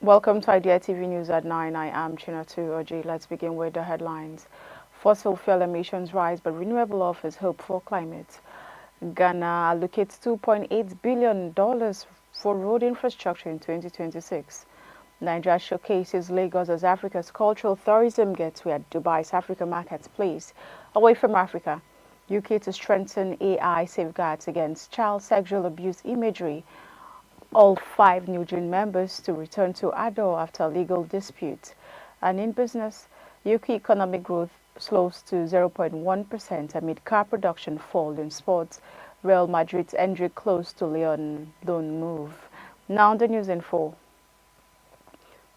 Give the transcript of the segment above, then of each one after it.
Welcome to Idea TV News at 9. I am Chinatu Oji. Let's begin with the headlines. Fossil fuel emissions rise, but renewable offers hope for climate. Ghana allocates $2.8 billion for road infrastructure in 2026. Nigeria showcases Lagos as Africa's cultural tourism gateway at Dubai's Africa Marketplace. Away from Africa, UK to strengthen AI safeguards against child sexual abuse imagery. All 5 NEWJEANS members to return to ADOR after legal dispute. And in business, UK economic growth slows to 0.1% amid car production fall in sports. Real Madrid's ENDRICK close to LYON loan move. Now the news in full.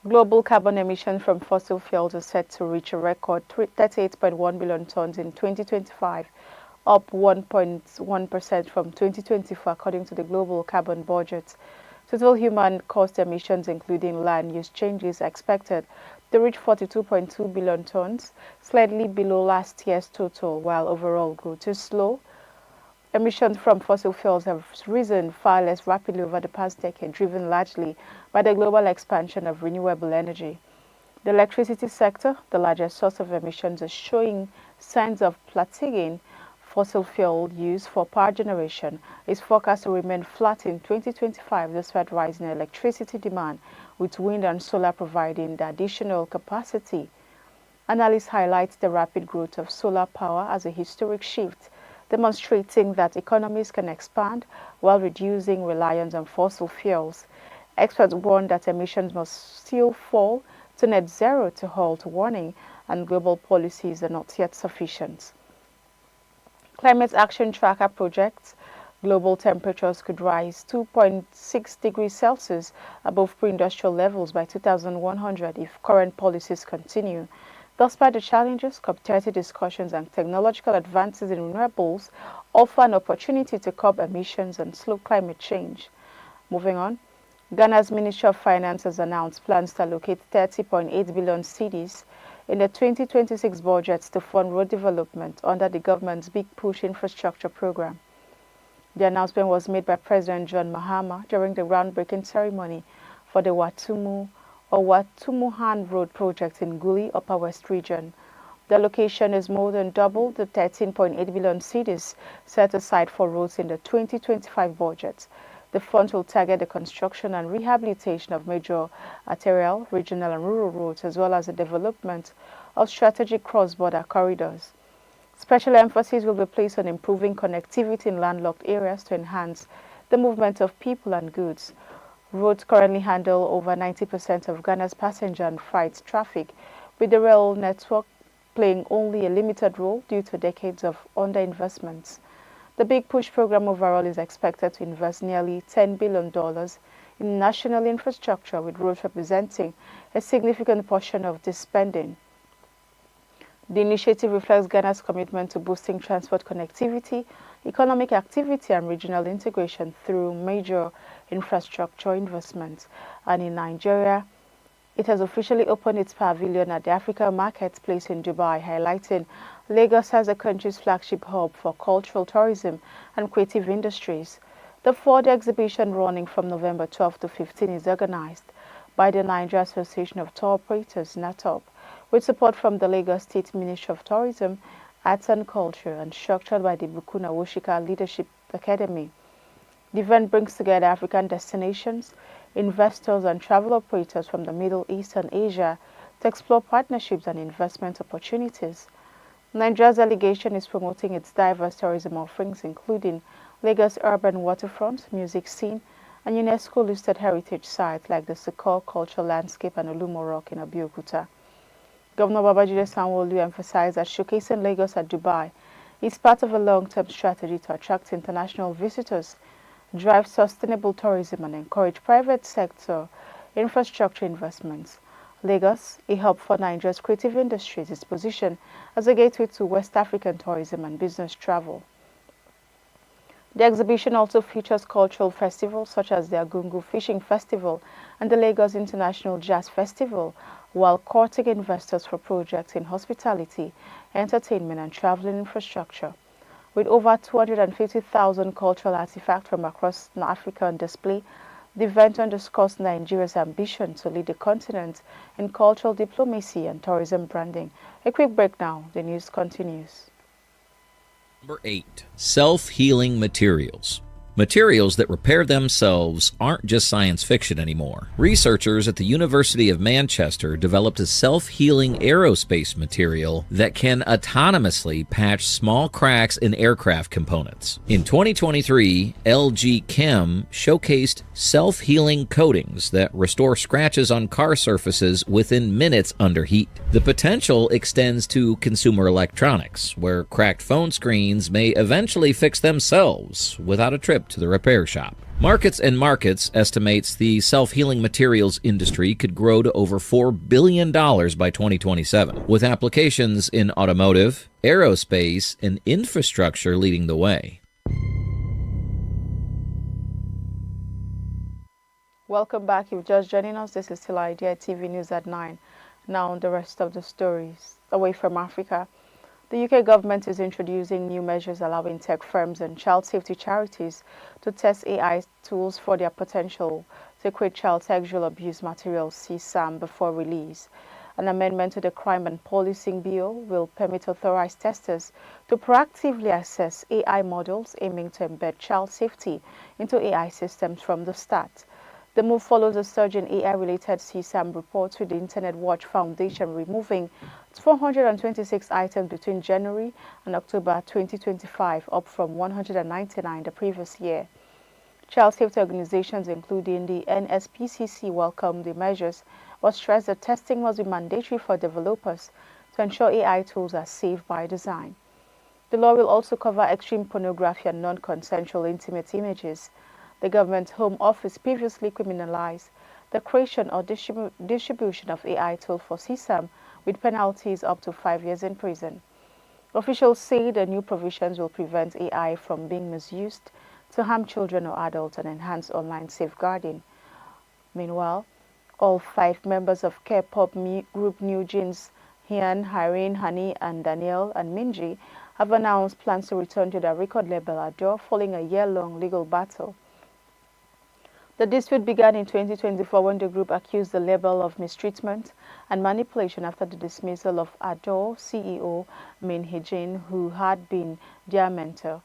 Global carbon emissions from fossil fuels are set to reach a record 38.1 billion tons in 2025, up 1.1% from 2024 according to the global carbon budget. Total human cost emissions, including land use changes, are expected to reach 42.2 billion tons, slightly below last year's total, while overall growth is slow. Emissions from fossil fuels have risen far less rapidly over the past decade, driven largely by the global expansion of renewable energy. The electricity sector, the largest source of emissions, is showing signs of plateauing. Fossil fuel use for power generation is forecast to remain flat in 2025 despite rising electricity demand, with wind and solar providing the additional capacity. Analysts highlight the rapid growth of solar power as a historic shift, demonstrating that economies can expand while reducing reliance on fossil fuels. Experts warn that emissions must still fall to net zero to halt warning, and global policies are not yet sufficient. Climate Action Tracker projects global temperatures could rise 2.6 degrees Celsius above pre-industrial levels by 2100 if current policies continue. Despite the challenges, COP30 discussions and technological advances in renewables offer an opportunity to curb emissions and slow climate change. Moving on, Ghana's Ministry of Finance has announced plans to allocate 30.8 billion cedis in the 2026 budget to fund road development under the government's Big Push infrastructure program. The announcement was made by President John Mahama during the groundbreaking ceremony for the Watumuhan Road project in Guli, Upper West Region. The allocation is more than double the 13.8 billion cedis set aside for roads in the 2025 budget. The fund will target the construction and rehabilitation of major arterial, regional and rural roads, as well as the development of strategic cross-border corridors. Special emphasis will be placed on improving connectivity in landlocked areas to enhance the movement of people and goods. Roads currently handle over 90% of Ghana's passenger and freight traffic, with the rail network playing only a limited role due to decades of underinvestments. The Big Push program overall is expected to invest nearly $10 billion in national infrastructure, with roads representing a significant portion of this spending. The initiative reflects Ghana's commitment to boosting transport connectivity, economic activity, and regional integration through major infrastructure investments. And in Nigeria, it has officially opened its pavilion at the Africa Marketplace in Dubai, highlighting Lagos as the country's flagship hub for cultural tourism and creative industries. The 4-day exhibition, running from November 12 to 15, is organized by the Nigeria Association of Tour Operators, (NATOP), with support from the Lagos State Ministry of Tourism, Arts and Culture, and structured by the Bukuna Woshika Leadership Academy. The event brings together African destinations, investors, and travel operators from the Middle East and Asia to explore partnerships and investment opportunities. Nigeria's delegation is promoting its diverse tourism offerings, including Lagos urban waterfront, music scene, and UNESCO-listed heritage sites like the Sukor Cultural Landscape and Olumo Rock in Abeokuta. Governor Babajide Sanwo-Olu emphasized that showcasing Lagos at Dubai is part of a long-term strategy to attract international visitors, drive sustainable tourism, and encourage private sector infrastructure investments. Lagos, a hub for Nigeria's creative industries, is positioned as a gateway to West African tourism and business travel. The exhibition also features cultural festivals such as the Agungu Fishing Festival and the Lagos International Jazz Festival, while courting investors for projects in hospitality, entertainment, and traveling infrastructure. With over 250,000 cultural artifacts from across Africa on display, The event underscores Nigeria's ambition to lead the continent in cultural diplomacy and tourism branding. A quick break now. The news continues. Number 8. Self-healing materials. Materials that repair themselves aren't just science fiction anymore. Researchers at the University of Manchester developed a self-healing aerospace material that can autonomously patch small cracks in aircraft components. In 2023, LG Chem showcased self-healing coatings that restore scratches on car surfaces within minutes under heat. The potential extends to consumer electronics, where cracked phone screens may eventually fix themselves without a trip to the repair shop. Markets and Markets estimates the self-healing materials industry could grow to over $4 billion by 2027, with applications in automotive, aerospace, and infrastructure leading the way. Welcome back. If you're just joining us, this is still Idea TV News at 9. Now, the rest of the stories. Away from Africa, the UK government is introducing new measures allowing tech firms and child safety charities to test AI tools for their potential to create child sexual abuse materials (CSAM) before release. An amendment to the Crime and Policing Bill will permit authorized testers to proactively assess AI models aiming to embed child safety into AI systems from the start. The move follows a surge in AI-related CSAM reports, with the Internet Watch Foundation removing 426 items between January and October 2025, up from 199 the previous year. Child safety organizations, including the NSPCC, welcomed the measures, but stressed that testing must be mandatory for developers to ensure AI tools are safe by design. The law will also cover extreme pornography and non-consensual intimate images. The Government Home Office previously criminalized the creation or distribution of AI tools for CSAM with penalties up to 5 years in prison. Officials say the new provisions will prevent AI from being misused to harm children or adults and enhance online safeguarding. Meanwhile, all 5 members of K-pop group NEWJEANS, Hyun, Irene, Hani, and Daniel and Minji, have announced plans to return to their record label ADOR following a year-long legal battle. The dispute began in 2024 when the group accused the label of mistreatment and manipulation after the dismissal of ADOR CEO Min Hee-jin, who had been their mentor.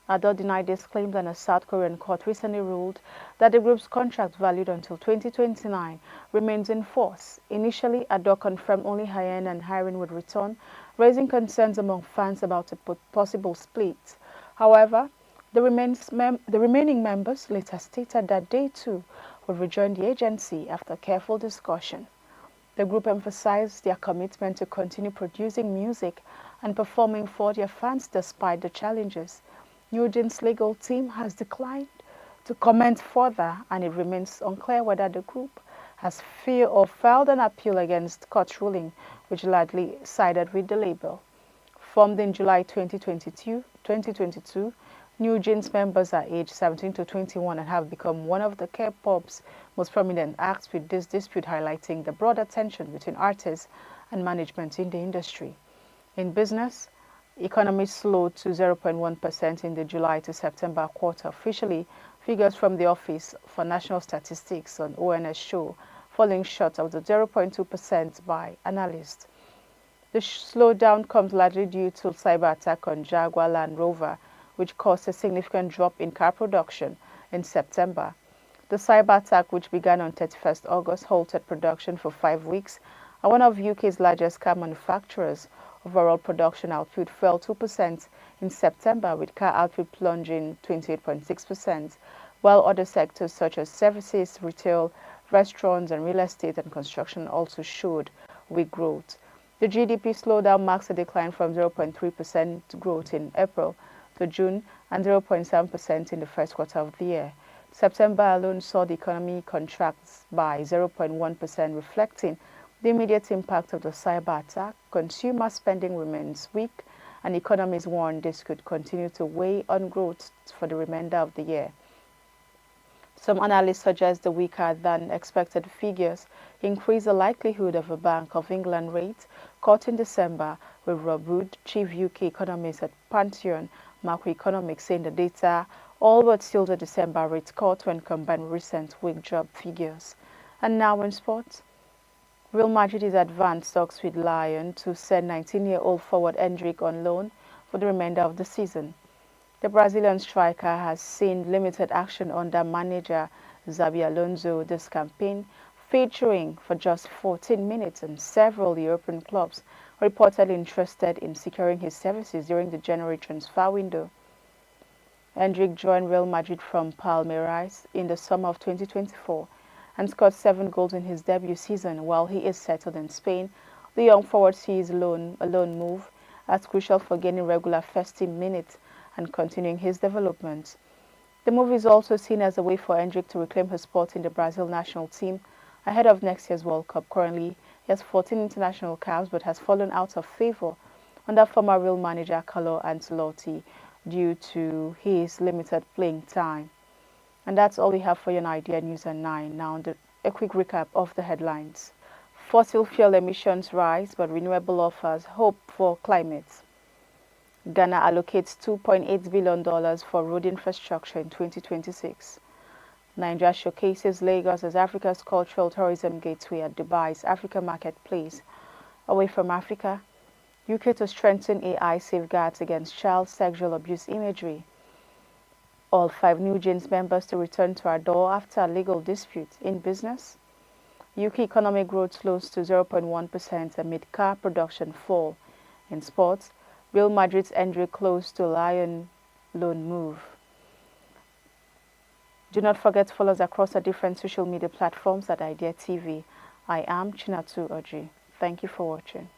ADOR denied this claim, and a South Korean court recently ruled that the group's contract, valued until 2029, remains in force. Initially, ADOR confirmed only Hyun and Irene would return, raising concerns among fans about a possible split. However, the remaining members later stated that they too would rejoin the agency after careful discussion. The group emphasized their commitment to continue producing music and performing for their fans despite the challenges. NEWJEANS' legal team has declined to comment further, and it remains unclear whether the group has filed an appeal against court ruling, which largely sided with the label. Formed in July 2022, NEWJEANS members are aged 17 to 21 and have become one of the K-pop's most prominent acts, with this dispute highlighting the broader tension between artists and management in the industry. In business, economy slowed to 0.1% in the July to September quarter. Officially, figures from the Office for National Statistics on ONS show falling short of the 0.2% by analysts. The slowdown comes largely due to cyber attack on Jaguar Land Rover, which caused a significant drop in car production in September. The cyber attack, which began on 31st August, halted production for 5 weeks, and one of UK's largest car manufacturers. Overall production output fell 2% in September, with car output plunging 28.6%, while other sectors such as services, retail, restaurants, and real estate and construction also showed weak growth. The GDP slowdown marks a decline from 0.3% growth in April to June and 0.7% in the first quarter of the year. September alone saw the economy contract by 0.1%, reflecting the immediate impact of the cyber attack. Consumer spending remains weak, and economists warn this could continue to weigh on growth for the remainder of the year. Some analysts suggest the weaker than expected figures increase the likelihood of a Bank of England rate cut in December, with Rob Wood, chief UK economist at Pantheon Macroeconomics, saying the data all but still the December rate cut when combined with recent weak job figures. And now in sports, Real Madrid is advanced talks with LYON to send 19-year-old forward ENDRICK on loan for the remainder of the season. The Brazilian striker has seen limited action under manager Xabi Alonso this campaign, featuring for just 14 minutes, and several European clubs reportedly interested in securing his services during the January transfer window. ENDRICK joined Real Madrid from Palmeiras in the summer of 2024 and scored 7 goals in his debut season. While he is settled in Spain, the young forward sees a loan move as crucial for gaining regular first team minutes and continuing his development. The move is also seen as a way for ENDRICK to reclaim his spot in the Brazil national team ahead of next year's World Cup. Currently, he has 14 international caps but has fallen out of favor under former Real manager Carlo Ancelotti due to his limited playing time. And that's all we have for you on Idea News at 9. Now, a quick recap of the headlines. Fossil fuel emissions rise, but renewable offers hope for climate. Ghana allocates $2.8 billion for road infrastructure in 2026. Nigeria showcases Lagos as Africa's cultural tourism gateway at Dubai's Africa Marketplace. Away from Africa, UK to strengthen AI safeguards against child sexual abuse imagery. All 5 NEWJEANS members to return to ADOR after a legal dispute. In business, UK economic growth slows to 0.1% amid car production fall. In sports, Real Madrid's ENDRICK close to LYON loan move. Do not forget to follow us across our different social media platforms at Idea TV. I am Chinatu Oji. Thank you for watching.